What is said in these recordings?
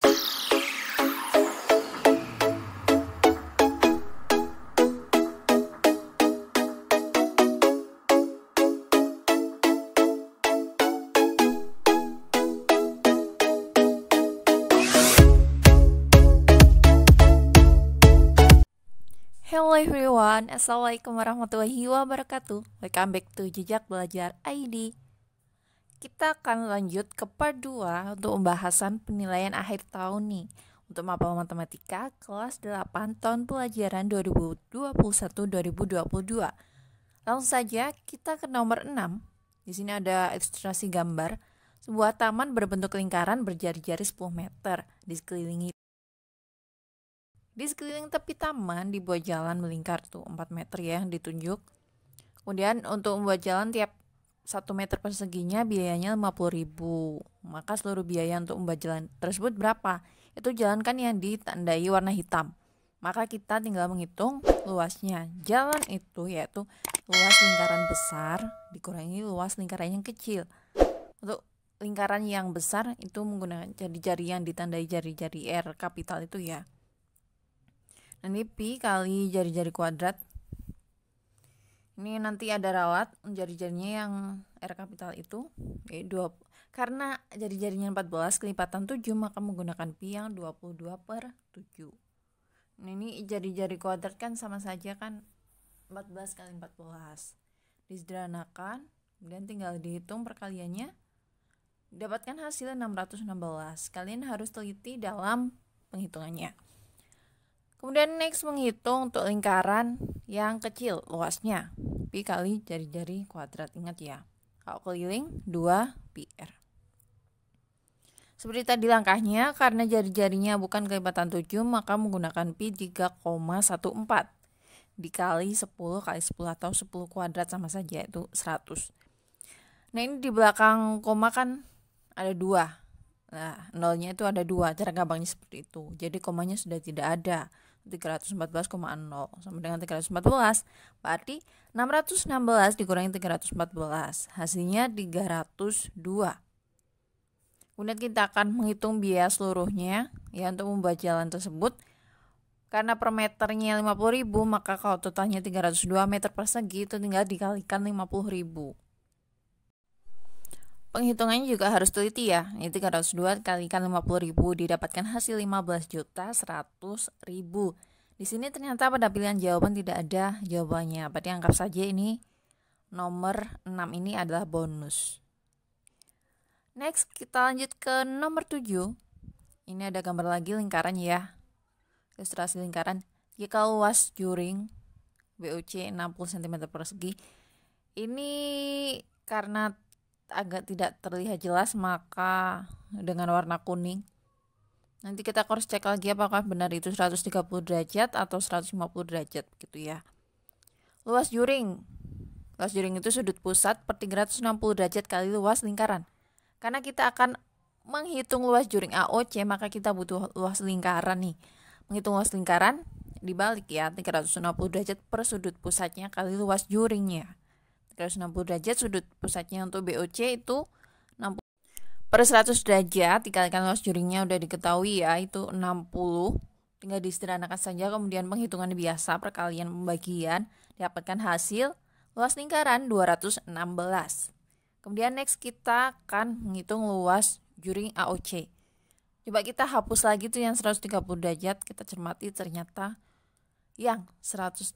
Hello everyone, Assalamualaikum warahmatullahi wabarakatuh. Welcome back to Jejak Belajar ID. Kita akan lanjut ke part 2 untuk pembahasan penilaian akhir tahun nih untuk mapel matematika kelas 8 tahun pelajaran 2021-2022. Langsung saja kita ke nomor 6. Di sini ada ilustrasi gambar sebuah taman berbentuk lingkaran berjari-jari 10 meter Di sekeliling tepi taman dibuat jalan melingkar tuh 4 meter ya yang ditunjuk. Kemudian untuk membuat jalan tiap 1 meter perseginya biayanya 50.000. Maka seluruh biaya untuk membuat jalan tersebut berapa? Itu jalan kan yang ditandai warna hitam. Maka kita tinggal menghitung luasnya. Jalan itu yaitu luas lingkaran besar dikurangi luas lingkaran yang kecil. Untuk lingkaran yang besar itu menggunakan jari-jari yang ditandai jari-jari R kapital itu ya. Ini pi kali jari-jari kuadrat. Ini nanti ada rawat jari-jarinya yang R kapital itu 2. Karena jari-jarinya 14 kelipatan 7 maka menggunakan pi yang 22/7. Ini jari-jari kuadrat kan sama saja kan 14 kali 14. Disederhanakan kemudian tinggal dihitung perkaliannya. Dapatkan hasil 616. Kalian harus teliti dalam penghitungannya. Kemudian next menghitung untuk lingkaran yang kecil luasnya. Pi kali jari-jari kuadrat. Ingat ya. Kalau keliling 2 pi R. Seperti tadi langkahnya, karena jari-jarinya bukan kelipatan 7, maka menggunakan pi 3,14 dikali 10 kali 10 atau 10 kuadrat sama saja itu 100. Nah ini di belakang koma kan ada 2. Nah nolnya itu ada 2. Cara gampangnya seperti itu. Jadi komanya sudah tidak ada. 314,0 sama dengan 314 berarti 616 dikurangi 314 hasilnya 302. Kemudian kita akan menghitung biaya seluruhnya ya untuk membuat jalan tersebut. Karena per meternya 50.000 maka kalau totalnya 302 meter persegi itu tinggal dikalikan 50.000. Penghitungannya juga harus teliti ya. Ini 302 kalikan 50.000 didapatkan hasil 15.100.000. Di sini ternyata pada pilihan jawaban tidak ada jawabannya. Berarti anggap saja ini nomor 6 ini adalah bonus. Next kita lanjut ke nomor 7. Ini ada gambar lagi lingkaran ya. Ilustrasi lingkaran. Jika luas juring BOC 60 cm persegi. Ini karena agak tidak terlihat jelas maka dengan warna kuning. Nanti kita cross check lagi apakah benar itu 130 derajat atau 150 derajat gitu ya. Luas juring itu sudut pusat per 360 derajat kali luas lingkaran. Karena kita akan menghitung luas juring AOC maka kita butuh luas lingkaran nih. Menghitung luas lingkaran dibalik ya 360 derajat per sudut pusatnya kali luas juringnya. 360 derajat sudut pusatnya untuk BOC itu 60 per 100 derajat dikalikan luas juringnya udah diketahui ya itu 60. Tinggal disederhanakan saja kemudian penghitungan biasa perkalian pembagian dapatkan hasil luas lingkaran 216. Kemudian next kita akan menghitung luas juring AOC. Coba kita hapus lagi tuh yang 130 derajat, kita cermati ternyata yang 130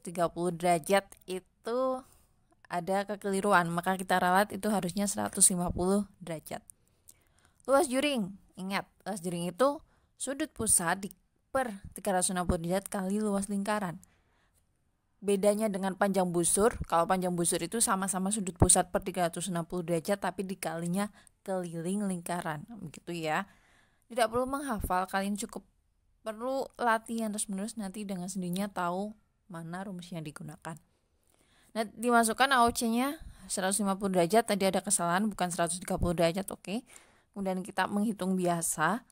derajat itu ada kekeliruan, maka kita ralat itu harusnya 150 derajat. Luas juring, ingat luas juring itu sudut pusat per 360 derajat kali luas lingkaran. Bedanya dengan panjang busur, kalau panjang busur itu sama-sama sudut pusat per 360 derajat tapi dikalinya keliling lingkaran, begitu ya. Tidak perlu menghafal, kalian cukup perlu latihan terus-menerus nanti dengan sendirinya tahu mana rumus yang digunakan. Nah, dimasukkan AOC-nya 150 derajat, tadi ada kesalahan bukan 130 derajat, oke. Kemudian kita menghitung biasa.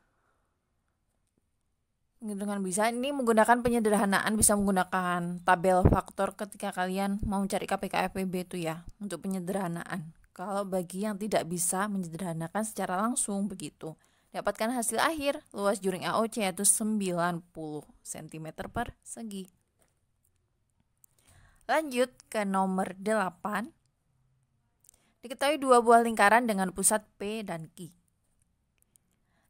Penghitungan bisa ini menggunakan penyederhanaan, bisa menggunakan tabel faktor ketika kalian mau mencari KPK-FPB itu ya, untuk penyederhanaan. Kalau bagi yang tidak bisa menyederhanakan secara langsung begitu. Dapatkan hasil akhir, luas juring AOC yaitu 90 cm persegi. Lanjut ke nomor 8. Diketahui dua buah lingkaran dengan pusat P dan Q,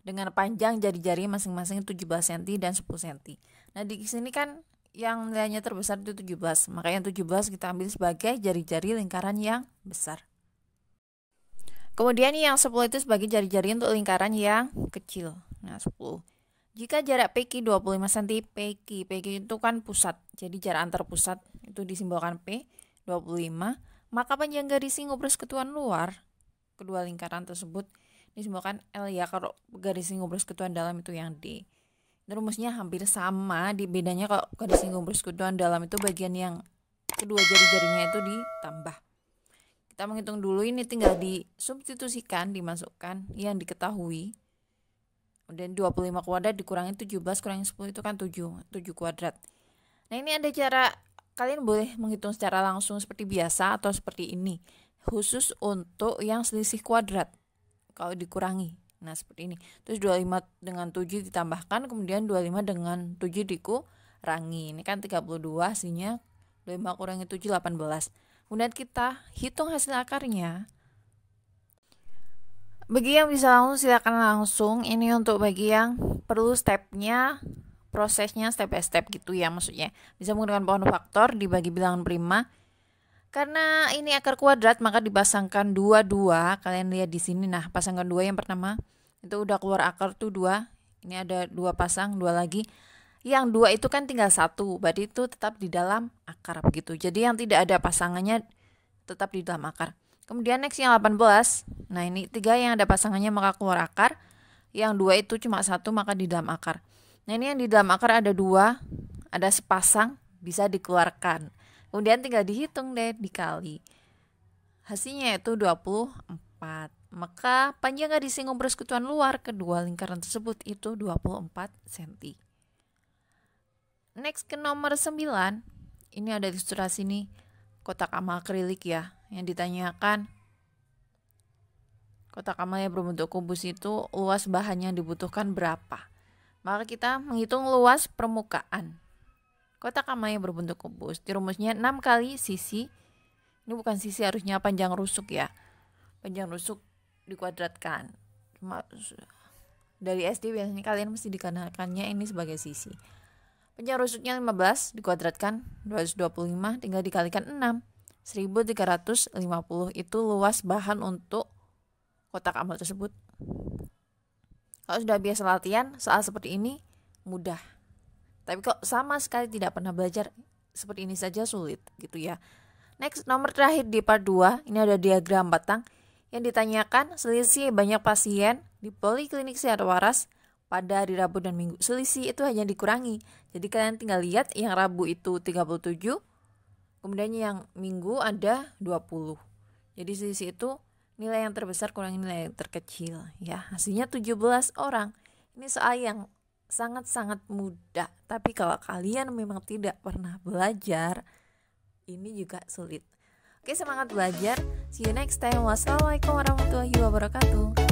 dengan panjang jari-jari masing-masing 17 cm dan 10 cm. Nah, di sini kan yang nilainya terbesar itu 17, maka yang 17 kita ambil sebagai jari-jari lingkaran yang besar. Kemudian yang 10 itu sebagai jari-jari untuk lingkaran yang kecil. Nah, 10. Jika jarak PQ 25 cm, PQ itu kan pusat, jadi jarak antar pusat itu disimbolkan P, 25, maka panjang garis singobrus ketuan luar kedua lingkaran tersebut disimbolkan L ya, kalau garis singobrus ketuan dalam itu yang D. Rumusnya hampir sama, di bedanya kalau garis singobrus ketuan dalam itu bagian yang kedua jari-jarinya itu ditambah. Kita menghitung dulu, ini tinggal disubstitusikan, dimasukkan yang diketahui. Dan 25 kuadrat dikurangi 17 kurangi 10 itu kan 7 kuadrat. Nah, ini ada cara, kalian boleh menghitung secara langsung seperti biasa atau seperti ini. Khusus untuk yang selisih kuadrat kalau dikurangi. Nah, seperti ini. Terus 25 dengan 7 ditambahkan, kemudian 25 dengan 7 dikurangi. Ini kan 32, hasilnya 25 kurangi 7 18. Kemudian kita hitung hasil akarnya. Bagi yang bisa langsung silakan langsung. Ini untuk bagi yang perlu stepnya, prosesnya step by step gitu ya, maksudnya bisa menggunakan pola faktor dibagi bilangan prima. Karena ini akar kuadrat maka dipasangkan 2. Kalian lihat di sini. Nah, pasangkan 2 yang pertama itu udah keluar akar tuh 2. Ini ada 2 pasang, 2 lagi. Yang 2 itu kan tinggal 1, berarti itu tetap di dalam akar begitu. Jadi yang tidak ada pasangannya tetap di dalam akar. Kemudian next yang 18. Nah, ini 3 yang ada pasangannya maka keluar akar. Yang 2 itu cuma 1 maka di dalam akar. Nah, ini yang di dalam akar ada 2, ada sepasang, bisa dikeluarkan. Kemudian tinggal dihitung deh, dikali. Hasilnya itu 24. Maka panjang garis singobrus ketuan luar kedua lingkaran tersebut itu 24 cm. Next ke nomor 9. Ini ada ilustrasi nih, kotak amal akrilik ya, yang ditanyakan kotak amal yang berbentuk kubus itu luas bahan yang dibutuhkan berapa. Maka kita menghitung luas permukaan kotak amal yang berbentuk kubus. Di rumusnya 6 kali sisi, ini bukan sisi, harusnya panjang rusuk ya, panjang rusuk dikuadratkan. Dari SD biasanya kalian mesti dikenakannya ini sebagai sisi. Panjang rusuknya 15 dikuadratkan 225, tinggal dikalikan 6, 1350 itu luas bahan untuk kotak amal tersebut. Kalau sudah biasa latihan soal seperti ini mudah. Tapi kok sama sekali tidak pernah belajar seperti ini saja sulit gitu ya. Next, nomor terakhir di part 2, ini ada diagram batang yang ditanyakan selisih banyak pasien di Poliklinik Sehat Waras pada hari Rabu dan Minggu. Selisih itu hanya dikurangi. Jadi kalian tinggal lihat yang Rabu itu 37, kemudian yang Minggu ada 20. Jadi selisih itu nilai yang terbesar kurangi nilai yang terkecil ya. Hasilnya 17 orang. Ini soal yang sangat-sangat mudah. Tapi kalau kalian memang tidak pernah belajar, ini juga sulit. Oke, semangat belajar. See you next time. Wassalamualaikum warahmatullahi wabarakatuh.